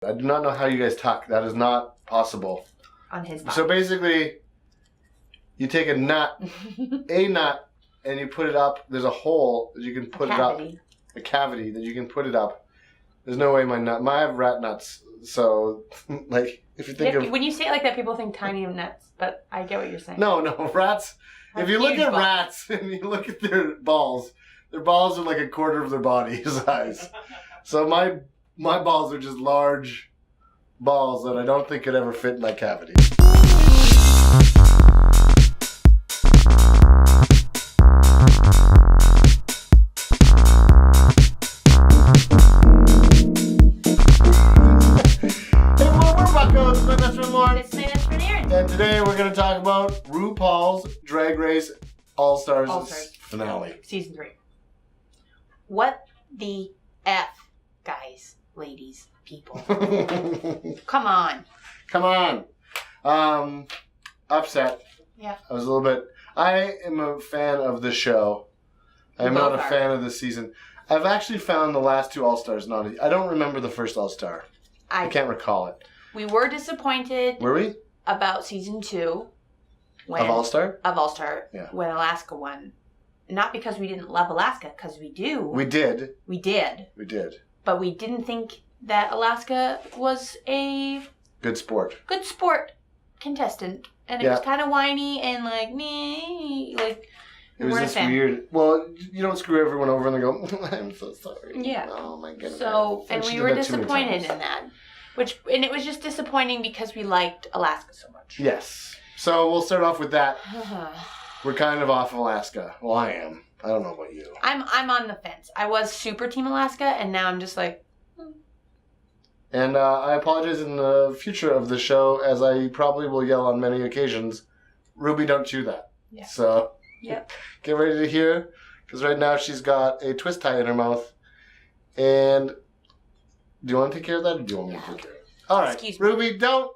I do not know how you guys talk. That is not possible. On his body. So basically, you take a nut, and you put it up. There's a hole that you can put it up. A cavity that you can put it up. There's no way I have rat nuts. So, like, if you think of... When you say it like that, people think tiny nuts. But I get what you're saying. No, rats... If you look at rats and you look at their balls are like a quarter of their body size. So my balls are just large balls that I don't think could ever fit in that cavity. And today we're going to talk about RuPaul's Drag Race All-Stars finale. Season 3. What the F, guys, ladies, people. Come on. Upset. Yeah. I was a little bit... I am a fan of the show. I am not a fan of the season. I've actually found the last 2 All-Stars not... I don't remember the first All-Star. I can't recall it. We were disappointed. Were we? About season 2. Of All-Star? Of All-Star. Yeah. When Alaska won. Not because we didn't love Alaska, because we do. We did. But we didn't think that Alaska was a... Good sport contestant. And it was kind of whiny and like, me. Like, it was just weird. Well, you don't screw everyone over and they go, I'm so sorry. Yeah. Oh my goodness. So, and we were disappointed in that. And it was just disappointing because we liked Alaska so much. Yes. So we'll start off with that. We're kind of off of Alaska. Well, I am. I don't know about you. I'm on the fence. I was super team Alaska, and now I'm just like... And I apologize in the future of the show, as I probably will yell on many occasions, Ruby, don't chew that. Yeah. So yep. Get ready to hear, because right now she's got a twist tie in her mouth. And... do you want to take care of that, or do you want me to take care of it? All right. Excuse me. Ruby, don't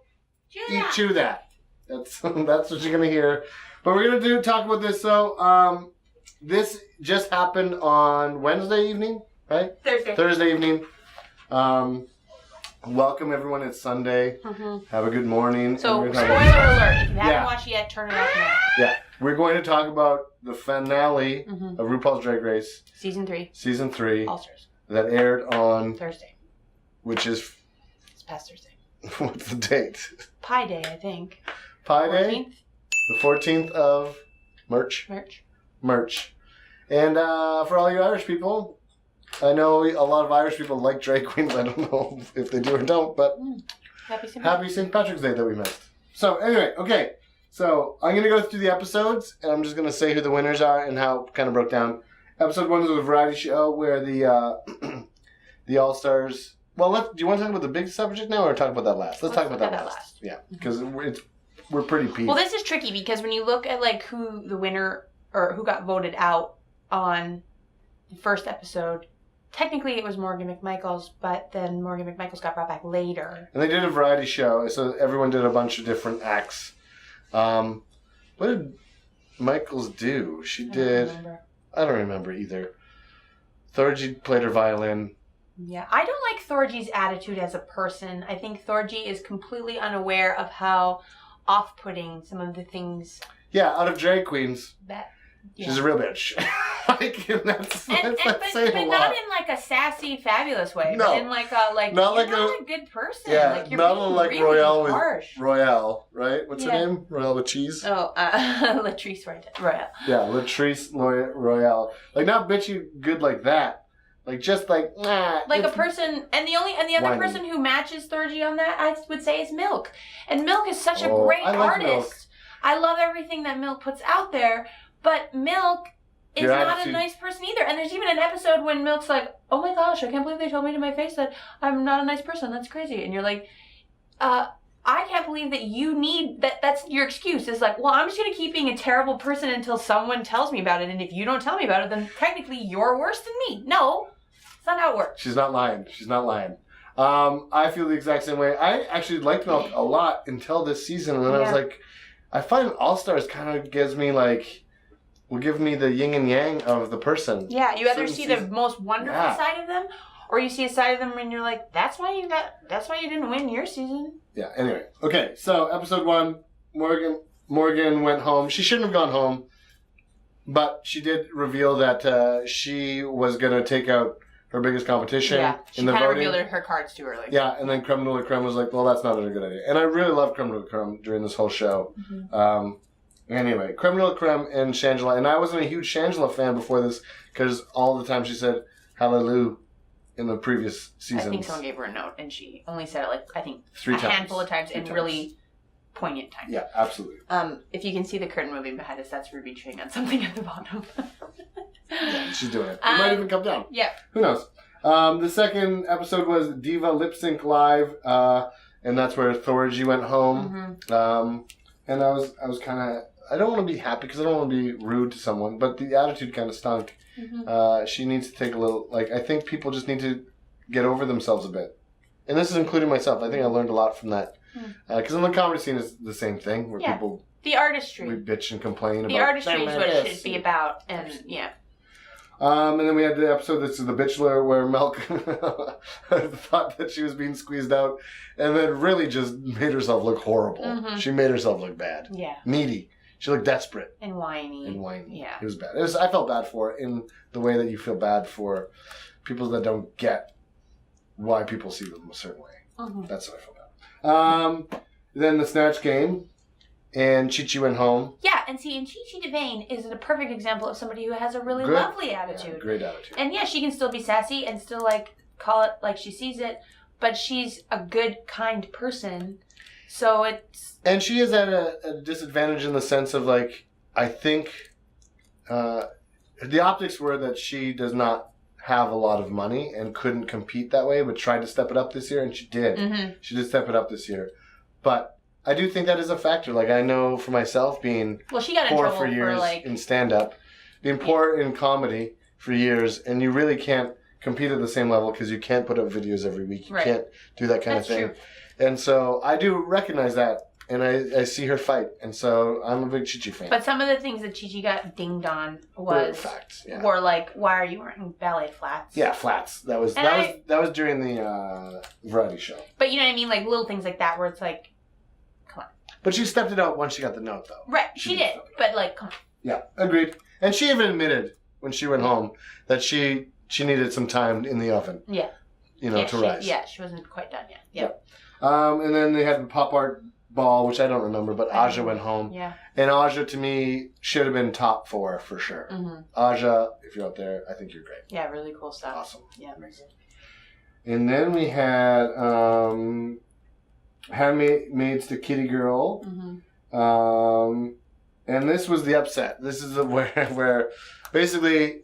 chew that. That's what you're going to hear. But we're going to talk about this. So, this just happened on Wednesday evening, right? Thursday evening. Welcome, everyone. It's Sunday. Mm-hmm. Have a good morning. So, spoiler alert. If you haven't watched it yet, turn it off now. Yeah. We're going to talk about the finale of RuPaul's Drag Race. Season 3. All-Stars. That aired on... Thursday. Which is... It's past Thursday. What's the date? Pi Day, I think. Pi Day? The 14th of March. And for all you Irish people, I know a lot of Irish people like drag queens. I don't know if they do or don't, but Happy St. Patrick's Day that we missed. So anyway, okay. So I'm going to go through the episodes, and I'm just going to say who the winners are and how it kind of broke down. Episode 1 is a variety show where the the All-Stars... Well, do you want to talk about the big subject now, or talk about that last? Let's talk about that last. Yeah, because we're pretty peeved. Well, this is tricky because when you look at like who the winner or who got voted out on the first episode, technically it was Morgan McMichaels, but then Morgan McMichaels got brought back later. And they did a variety show, so everyone did a bunch of different acts. What did Michaels do? I don't remember either. Thorgy played her violin. Yeah, I don't like Thorgy's attitude as a person. I think Thorgy is completely unaware of how off-putting some of the things... Yeah, out of drag queens, she's a real bitch. That's but not in like a sassy, fabulous way. No. But in like a, not a good person. Yeah, like, you're not like really Royale harsh. Royale, right? What's her name? Royale with cheese? Oh, Latrice Royale. Yeah, Latrice Royale. Like, not bitchy good like that. Like, just like, nah. Like a person, and the other person who matches Thorgy on that, I would say, is Milk. And Milk is such a great artist. Milk. I love everything that Milk puts out there, but Milk is not a nice person either. And there's even an episode when Milk's like, oh my gosh, I can't believe they told me to my face that I'm not a nice person. That's crazy. And you're like, I can't believe that you need, that's your excuse. Is like, well, I'm just going to keep being a terrible person until someone tells me about it. And if you don't tell me about it, then technically you're worse than me. No. That's not how it works. She's not lying. I feel the exact same way. I actually liked Milk a lot until this season, and then I was like, I find All-Stars kind of gives me like, will give me the yin and yang of the person. Yeah, you either see the most wonderful side of them, or you see a side of them and you're like, that's why you didn't win your season. Yeah. Anyway, okay. So episode 1, Morgan went home. She shouldn't have gone home, but she did reveal that she was gonna take out her biggest competition in the voting. She kind of revealed her cards too early. Yeah, and then Creme de la Creme was like, well, that's not a good idea. And I really love Creme de la Creme during this whole show. Mm-hmm. Anyway, Creme de la Creme and Shangela. And I wasn't a huge Shangela fan before this because all the time she said hallelujah in the previous seasons. I think someone gave her a note and she only said it like, I think, 3 times. Handful of times and really poignant times. Yeah, absolutely. If you can see the curtain moving behind us, that's Ruby chewing on something at the bottom. Yeah, she's doing it. It might even come down. Yeah. Who knows? The second episode was Diva Lip Sync Live, and that's where Thorgy went home. Mm-hmm. And I was kind of, I don't want to be happy because I don't want to be rude to someone, but the attitude kind of stunk. Mm-hmm. She needs to take a little, I think people just need to get over themselves a bit. And this is including myself. I think I learned a lot from that. Because in the comedy scene is the same thing, where people... The artistry. We bitch and complain about... The artistry is what it should be about, and yeah. And then we had the episode, this is The Bachelor, where Melk thought that she was being squeezed out, and then really just made herself look horrible. Mm-hmm. She made herself look bad. Yeah. Needy. She looked desperate. And whiny. Yeah. It was bad. I felt bad for her in the way that you feel bad for people that don't get why people see them a certain way. Mm-hmm. That's what I feel bad. Then the Snatch Game. And Chi-Chi went home. Yeah, and Chi-Chi DeVayne is a perfect example of somebody who has a really lovely attitude. Yeah, great attitude. And yeah, she can still be sassy and still call it like she sees it, but she's a good, kind person. So it's... And she is at a disadvantage in the sense of I think the optics were that she does not have a lot of money and couldn't compete that way, but tried to step it up this year, and she did. Mm-hmm. She did step it up this year. But I do think that is a factor. I know for myself being she got poor for years in stand-up, being poor in comedy for years, and you really can't compete at the same level because you can't put up videos every week. You can't do that kind of thing. True. And so I do recognize that, and I see her fight, and so I'm a big Chi-Chi fan. But some of the things that Chi-Chi got dinged on were why are you wearing ballet flats? Yeah, flats. That was during the variety show. But you know what I mean? Little things like that where it's but she stepped it out once she got the note, though. Right, she did. But, come on. Yeah, agreed. And she even admitted when she went home that she needed some time in the oven. Yeah. To rise. Yeah, she wasn't quite done yet. Yep. And then they had the pop art ball, which I don't remember, but Aja went home. Yeah. And Aja, to me, should have been top 4 for sure. Mm-hmm. Aja, if you're out there, I think you're great. Yeah, really cool stuff. Awesome. Yeah, amazing. And then we had... Handmaids to Kitty Girl. Mm-hmm. And this was the upset. This is where basically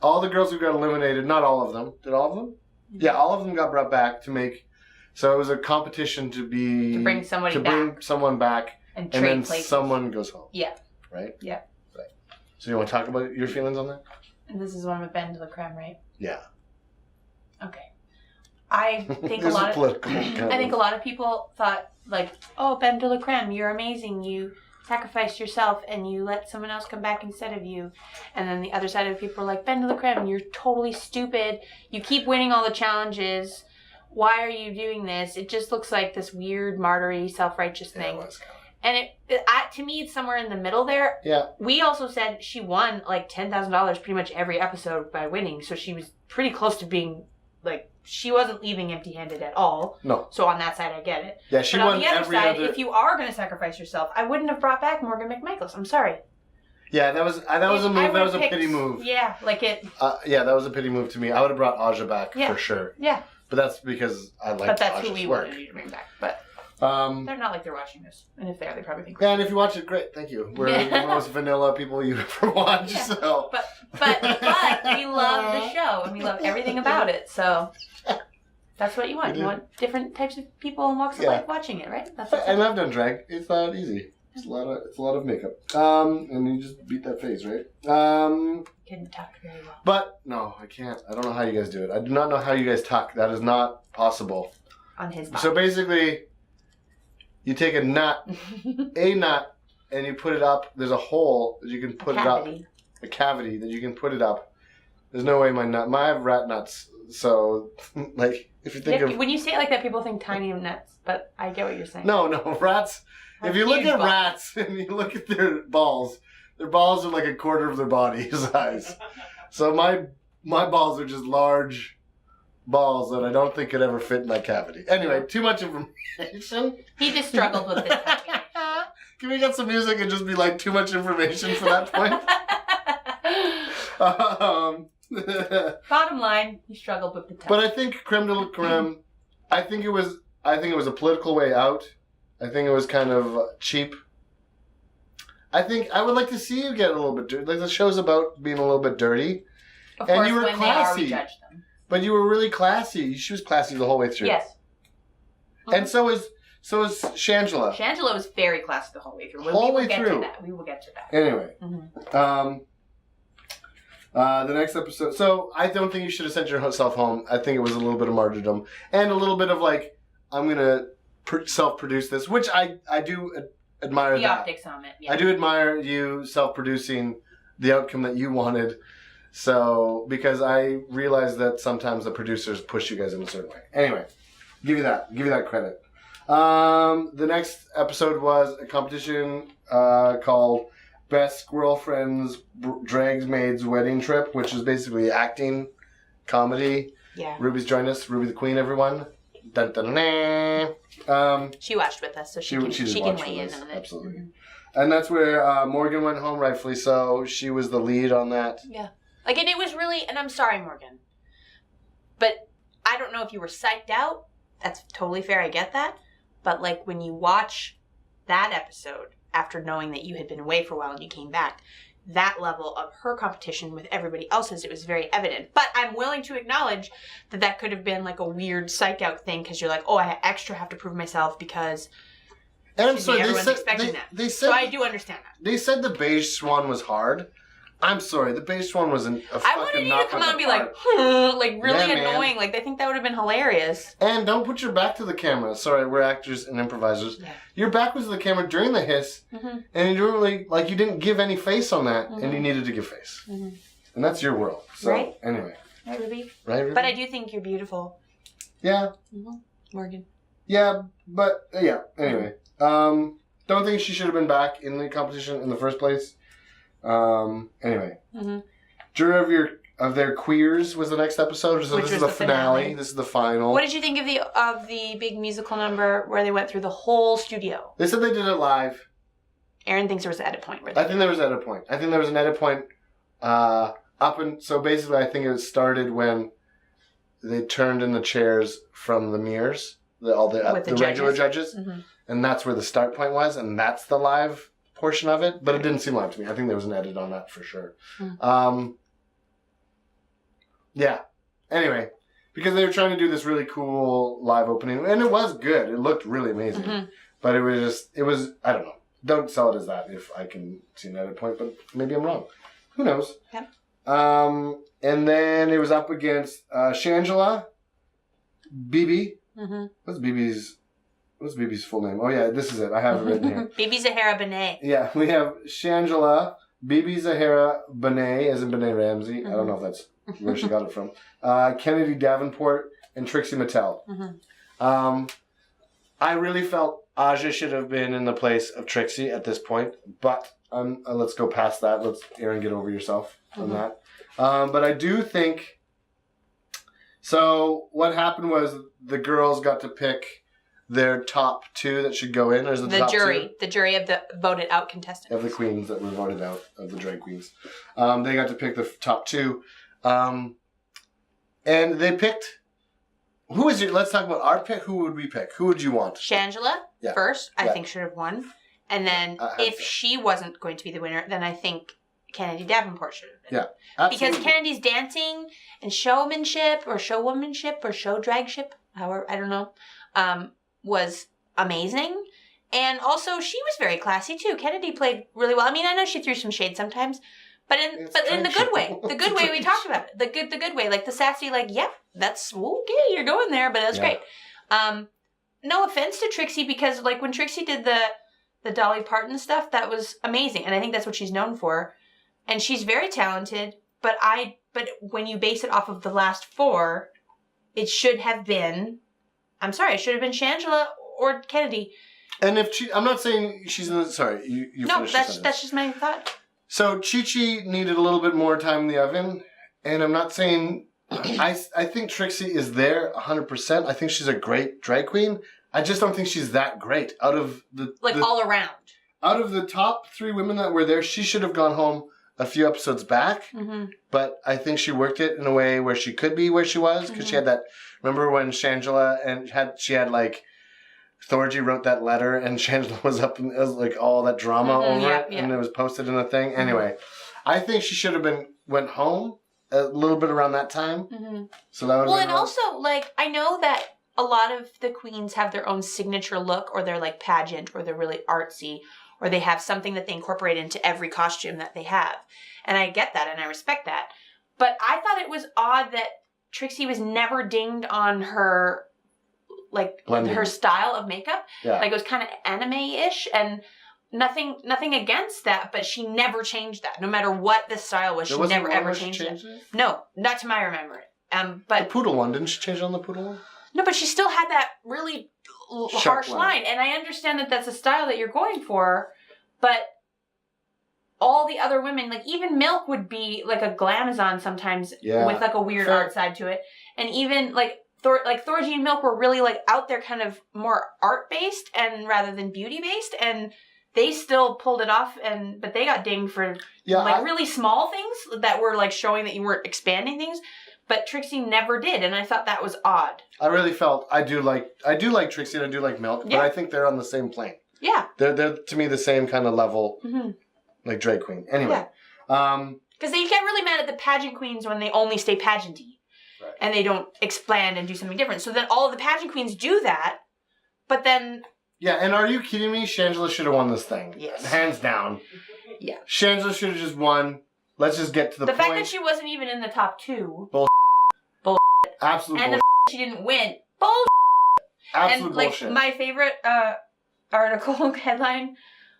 all the girls who got eliminated, not all of them. Did all of them? Mm-hmm. Yeah, all of them got brought back to make... So it was a competition to bring someone back. And then places. Someone goes home. Yeah. Right? Yeah. Right. So you want to talk about your feelings on that? And this is one with Ben de la Creme, right? Yeah. Okay. I think a lot of people thought oh, Ben de la Creme, you're amazing. You sacrificed yourself and you let someone else come back instead of you. And then the other side of people were like, Ben de la Creme, you're totally stupid. You keep winning all the challenges. Why are you doing this? It just looks like this weird martyry, self-righteous thing. And to me, it's somewhere in the middle there. Yeah. We also said she won $10,000 pretty much every episode by winning. So she was pretty close to being she wasn't leaving empty-handed at all. No. So on that side, I get it. Yeah, she won on the other side, if you are going to sacrifice yourself, I wouldn't have brought back Morgan McMichaels. I'm sorry. Yeah, that was a move. That was a pity move. Yeah, that was a pity move to me. I would have brought Aja back for sure. Yeah. But that's because I like. But that's Aja's who we work. wanted you to bring back. But they're not they're watching this, and if they are, they probably think. Yeah, and if you watch it, great. Thank you. We're the most vanilla people you ever watch. Yeah. So. But we love the show and we love everything about it. So. That's what you want. You want different types of people and walks of life watching it, right? And I've done drag. It's not easy. It's a lot of makeup. And you just beat that face, right? Couldn't talk very well. But no, I can't. I don't know how you guys do it. I do not know how you guys talk. That is not possible. On his body. So basically, you take a nut, and you put it up. There's a hole that you can put it up. A cavity that you can put it up. There's no way my rat nuts So, like, if you think of... When you say it like that, people think tiny and nuts, but I get what you're saying. No, rats... If you look at rats and you look at their balls are like a quarter of their body size. So my balls are just large balls that I don't think could ever fit in my cavity. Anyway, too much information. He just struggled with it. Can we get some music and just be like, too much information for that point? Bottom line, he struggled with the test. But I think creme de la creme, I think it was a political way out. I think it was kind of cheap. I think I would like to see you get a little bit dirty. Like, the show's about being a little bit dirty. Of and course, you were when classy. they are, we judge them. But you were really classy. She was classy the whole way through. Yes. And so is Shangela. Shangela was very classy the whole way through. We will get to that. Anyway. The next episode. So I don't think you should have sent yourself home. I think it was a little bit of martyrdom. And a little bit of like, I'm going to self-produce this, which I do admire. The optics on it. Yeah. I do admire you self-producing the outcome that you wanted. So, because I realize that sometimes the producers push you guys in a certain way. Anyway, give you that credit. The next episode was a competition called Best Squirrel Friends Drags Maids Wedding Trip, which is basically acting, comedy. Yeah. Ruby's joined us. Ruby the Queen, everyone. Dun, dun, dun. She watched with us, so she can weigh in on it. Absolutely. Mm-hmm. And that's where Morgan went home, rightfully so. She was the lead on that. Yeah. Like, and it was really, and I'm sorry, Morgan, but I don't know if you were psyched out. That's totally fair. I get that. But, like, when you watch that episode after knowing that you had been away for a while and you came back, that level of her competition with everybody else's, it was very evident. But I'm willing to acknowledge that could have been like a weird psyched out thing because you're like, oh, I extra have to prove myself because everyone's expecting that. So I do understand that. They said the beige swan was hard. I'm sorry, the beige swan was a fucking I wanted you to come out and be like really annoying. Like, I think that would have been hilarious. And don't put your back to the camera. Sorry, we're actors and improvisers. Yeah. Your back was to the camera during the hiss, and you really, like, you didn't give any face on that, and you needed to give face. And that's your world. So, right? Anyway. Right, Ruby? Right, Ruby? But I do think you're beautiful. Yeah. Morgan. Yeah, but, yeah, anyway. Don't think she should have been back in the competition in the first place. Anyway. Jury of their queers was the next episode. So this is the finale. This is the final. What did you think of the big musical number where they went through the whole studio? They said they did it live. Aaron thinks there was an edit point. I think there was an edit point. I think there was an edit point so basically I think it started when they turned in the chairs from the mirrors, the regular judges. And that's where the start point was, and that's the live portion of it, but it didn't seem live to me. I think there was an edit on that for sure. Yeah. Anyway, because they were trying to do this really cool live opening, and it was good. It looked really amazing. But it was, I don't know. Don't sell it as that if I can see an edit point, but maybe I'm wrong. Who knows? Yeah. And then it was up against Shangela, Bibi. What's Bibi's full name? Oh, yeah, this is it. I have it written here. Bibi Zahara Benet. Yeah, we have Shangela, Bibi Zahara Benet, as in Benet Ramsey. I don't know if that's where she got it from. Kennedy Davenport, and Trixie Mattel. I really felt Aja should have been in the place of Trixie at this point, but let's go past that. Let's, Aaron, get over yourself on that. But I do think... So what happened was the girls got to pick their top two that should go in. Or the jury of the voted out contestants. Of the queens that were voted out, of the drag queens. They got to pick the top two. And they picked... let's talk about our pick. Who would we pick? Who would you want? Shangela first, I think should have won. And then if she wasn't going to be the winner, then I think Kennedy Davenport should have been. Yeah, absolutely. Because Kennedy's dancing and showmanship or showwomanship or show dragship, however, I don't know, was amazing. And also, she was very classy too. Kennedy played really well. I mean, I know she threw some shade sometimes, but in the good way. The good way we talked about it. The good way. Like the sassy, like, yeah, that's okay, you're going there, but that's great. No offense to Trixie, because like when Trixie did the Dolly Parton stuff, that was amazing. And I think that's what she's known for. And she's very talented, but when you base it off of the last four, it should have been, I'm sorry, it should have been Shangela or Kennedy. And if I'm not saying she's in the, sorry, you no, that's just my thought. So Chi-Chi needed a little bit more time in the oven, and I'm not saying, I think Trixie is there 100%. I think she's a great drag queen. I just don't think she's that great. Out of all around. Out of the top 3 women that were there, she should have gone home a few episodes back. Mm-hmm. But I think she worked it in a way where she could be where she was, because she had that, remember when Shangela she had like, Thorgy wrote that letter and Shangela was up and it was like all that drama over it and it was posted in a thing. Mm-hmm. Anyway, I think she should have went home a little bit around that time. Mm-hmm. So that would and also like I know that a lot of the queens have their own signature look, or they're like pageant, or they're really artsy, or they have something that they incorporate into every costume that they have. And I get that and I respect that. But I thought it was odd that Trixie was never dinged on her her style of makeup. Yeah. Like it was kind of anime-ish, and nothing against that, but she never changed that. No matter what the style was, she never ever changed it. No, not to my remembrance. But the poodle one, didn't she change on the poodle one? No, but she still had that really harsh line. And I understand that that's a style that you're going for, but all the other women, like even Milk would be like a glamazon sometimes with like a weird art side to it. And even like Thorgy and Milk were really like out there kind of more art based and rather than beauty based, and they still pulled it off, but they got dinged for really small things that were like showing that you weren't expanding things. But Trixie never did, and I thought that was odd. I really felt I do like Trixie and I do like Milk, but I think they're on the same plane. Yeah, they're to me the same kind of level, like drag queen. Anyway, because they get really mad at the pageant queens when they only stay pageanty. Right. And they don't expand and do something different. So then all of the pageant queens do that, but then... Yeah, and are you kidding me? Shangela should have won this thing. Yes. Hands down. Yeah. Shangela should have just won. Let's just get to the point. The fact that she wasn't even in the top 2. Bull. Absolute and bullshit. And she didn't win. Bull. Absolute and, like, bullshit. My favorite article headline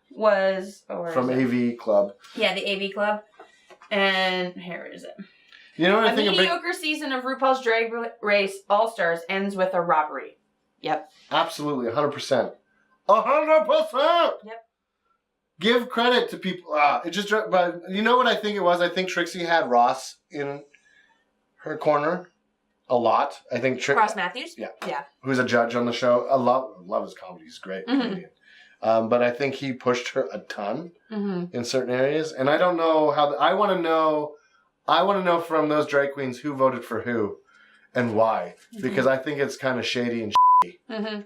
was... From AV Club. Yeah, the AV Club. And here is it. You know what I think? A mediocre season of RuPaul's Drag Race All-Stars ends with a robbery. Yep. Absolutely, 100%. 100%! Yep. Give credit to people. But you know what I think it was? I think Trixie had Ross in her corner a lot. I think Ross Matthews? Yeah. Yeah. Who's a judge on the show. I love his comedy. He's great comedian. But I think he pushed her a ton in certain areas. And I don't know how... I want to know from those drag queens who voted for who and why. Because I think it's kind of shady and shitty.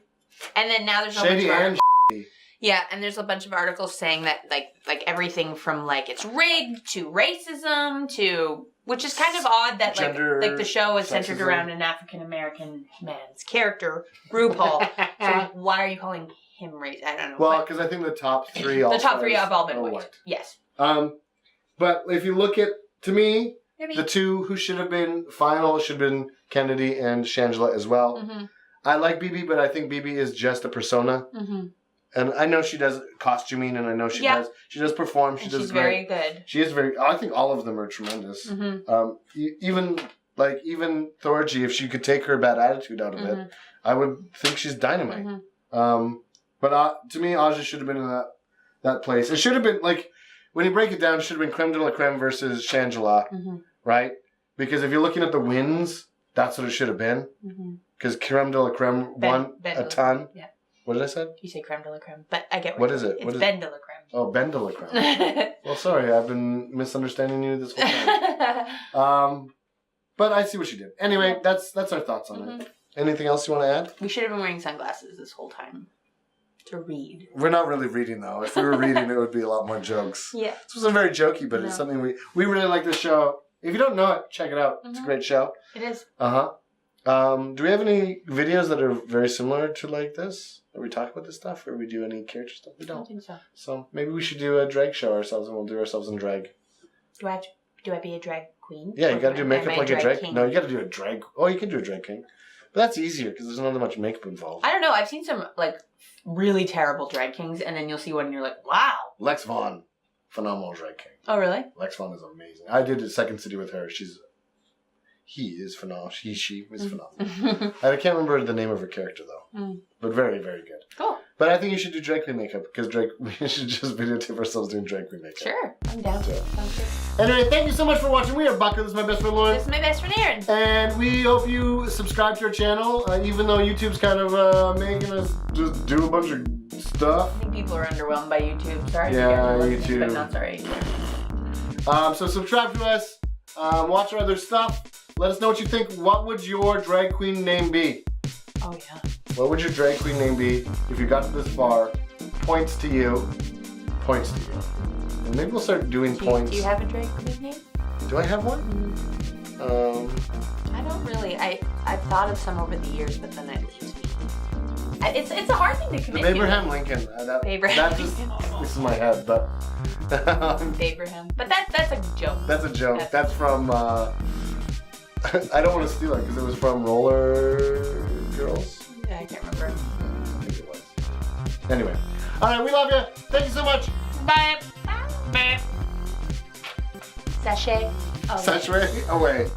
And then now there's shady and shitty. Yeah, and there's a bunch of articles saying that like everything from like it's rigged to racism to... Which is kind of odd that like the show is centered around an African American man's character, RuPaul. So why are you calling him racist? I don't know. Well, because I think the top 3 have all been white. Yes. But if you look at, to me, the 2 who should have been final should have been Kennedy and Shangela as well. I like BB, but I think BB is just a persona. And I know she does costuming, and I know she does. She does perform. She's very good. She is very. I think all of them are tremendous. Even Thorgy, if she could take her bad attitude out of it, I would think she's dynamite. But to me, Aja should have been in that place. It should have been like when you break it down, it should have been Creme de la Creme versus Shangela, right? Because if you're looking at the wins, that's what it should have been. Because Creme de la Creme won a ton. Yeah. What did I say? You say creme de la creme, but I get what is it? It's Ben de la creme. Oh, Ben de la creme. Well, sorry, I've been misunderstanding you this whole time. But I see what you did. Anyway, that's our thoughts on it. Anything else you want to add? We should have been wearing sunglasses this whole time to read. We're not really reading though. If we were reading, it would be a lot more jokes. Yeah. This wasn't very jokey, but it's something we really like this show. If you don't know it, check it out. It's a great show. It is. Do we have any videos that are very similar to like this? Where we talk about this stuff, or we do any character stuff? We don't. I don't think so. So maybe we should do a drag show ourselves, and we'll do ourselves in drag. Do I be a drag queen? Yeah, you got to do makeup like a drag king. No, you got to do a drag. Oh, you can do a drag king, but that's easier because there's not that much makeup involved. I don't know. I've seen some like really terrible drag kings, and then you'll see one, and you're like, wow. Lex Vaughn, phenomenal drag king. Oh, really? Lex Vaughn is amazing. I did Second City with her. he is phenomenal. She was phenomenal. I can't remember the name of her character though. But very, very good. Cool. But I think you should do drag queen makeup because we should just videotape ourselves doing drag queen makeup. Sure, I'm down. So. Sounds good. Anyway, thank you so much for watching. We are BUCKO. This is my best friend Lauren. This is my best friend Erin. And we hope you subscribe to our channel, even though YouTube's kind of making us just do a bunch of stuff. I think people are underwhelmed by YouTube. Sorry, yeah, YouTube. But not sorry. So subscribe to us. Watch our other stuff. Let us know what you think. What would your drag queen name be? Oh yeah. What would your drag queen name be if you got to this far? Points to you. Points to you. And maybe we'll start doing points. Do you have a drag queen name? Do I have one? I don't really. I've thought of some over the years, but then it's a hard thing to commit to. Abraham Lincoln. That just sticks in my head, but. Abraham. But that's a joke. That's a joke. That's from. I don't want to steal it because it was from Roller Girls. Yeah, I can't remember. I think it was. Anyway. Alright, we love you. Thank you so much. Bye. Bye. Sachet. Sachet away.